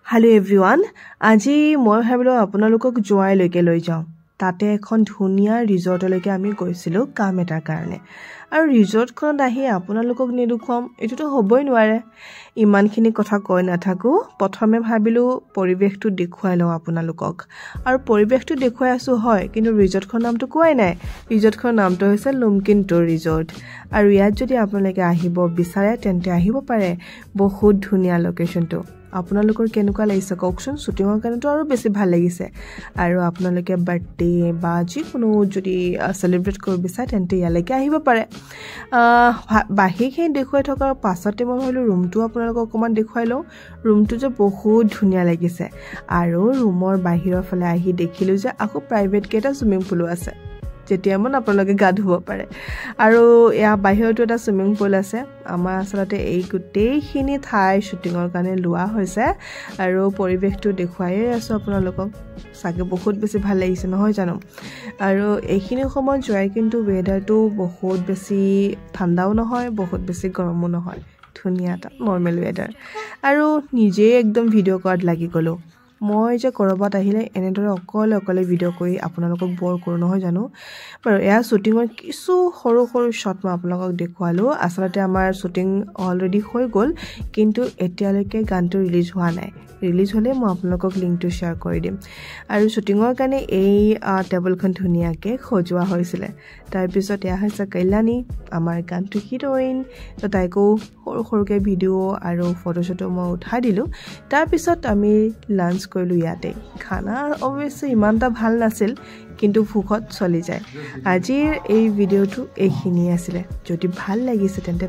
Hello everyone. আজি মই ভাবিলো আপোনালোকক জোৱাইলৈকে লৈ যাওঁ। তাতে এখন ধুনিয়া ৰিজৰ্টলৈকে আমি গৈছিলো কাম এটাৰ কাৰণে। আৰু ৰিজৰ্টখনত আহি আপোনালোকক নেদুখম এটোতো হ'বই নোৱাৰে। ইমানখিনি কথা কৈ নাথাকো। প্ৰথমে ভাবিলো পৰিবেশটো দেখুৱাই লওঁ আপোনালোকক। আৰু পৰিবেশটো দেখুৱাই আছো হয়, কিন্তু ৰিজৰ্টখনৰ নামটো কোৱাই নাই। ৰিজৰ্টখনৰ নামটো হৈছে লুমকিন টুৰ ৰিজৰ্ট। আৰু ইয়াত যদি আপোনালোকে আহিব বিচাৰে তেন্তে আহিব পাৰে। বহুত ধুনিয়া লোকেশনটো। আপোনালোকৰ কেনেকুৱা লাগিছে কওকচোন শুটিংৰ কাৰণেতো আৰু বেছি ভাল লাগিছে আৰু আপোনালোকে বাৰ্থডে বা যিকোনো যদি সেলিব্ৰেট কৰিব বিচাৰে তেন্তে ইয়ালৈকে আহিব পাৰে বাহিৰখিনি দেখুৱাই থকাৰ পাছতে মই ভাবিলো ৰুমটো আপোনালোকক অকমান দেখুৱাই লওঁ ৰুমটো যে বহুত ধুনীয়া লাগিছে আৰু ৰুমৰ বাহিৰৰ ফালে আহি দেখিলো যে আকৌ প্ৰাইভেট কেটা সুইমিং পুলো আছে যেতিয়া মন আপোনালোকে গা ধুব পাৰে আৰু ইয়া বাহিৰতো এটা সুইমিং পুল আছে আমাৰ আসলতে এই গুটেইখিনি ঠাই শুটিংৰ কাৰণে লোৱা হৈছে আৰু পৰিবেশটো দেখুৱাই আছো আপোনালোকক সাগে বহুত বেছি ভাল লাগিছে নহয় জানো আৰু এইখিনি সময় জয় কিন্তু ওয়েদাৰটো বহুত বেছি ঠাণ্ডাও নহয় বহুত বেছি গৰমও নহয় ধুনীয়া এটা নৰমাল ওয়েদাৰ আৰু নিজে একদম ভিডিও কৰাত লাগি গলো মই যে কৰবাত আহিলে এনেদৰে অকলে ভিডিও কৰি আপোনালোকক বৰ কৰো নহয় জানো বাৰু এয়া শুটিংৰ কিছু সৰু শট মই আপোনালোকক দেখুৱালো আসলতে আমাৰ শুটিং অলৰেডি হৈ গল কিন্তু এতিয়ালৈকে গানটো ৰিলিজ হোৱা নাই ৰিলিজ হলে মই আপোনালোকক লিংকটো শেয়াৰ কৰি দিম আৰু শুটিংৰ কাৰণে এই টেবলখন ধুনিয়াকে খজোৱা হৈছিল তাৰ পিছত এয়া হৈছে কল্যাণী আমাৰ গানটো হিৰোইন তো তাইকো সৰুকে ভিডিও আৰু ফটোশ্বটো মই উঠাই দিলো তাৰ পিছত আমি লাঞ্চ কৰিলো ইয়াতে খানা অবশ্যই ইমানটা ভাল নাছিল কিন্তু ভুকত চলি যায় আজিৰ এই ভিডিওটো এইখিনি আছিল যদি ভাল লাগিছে তেন্তে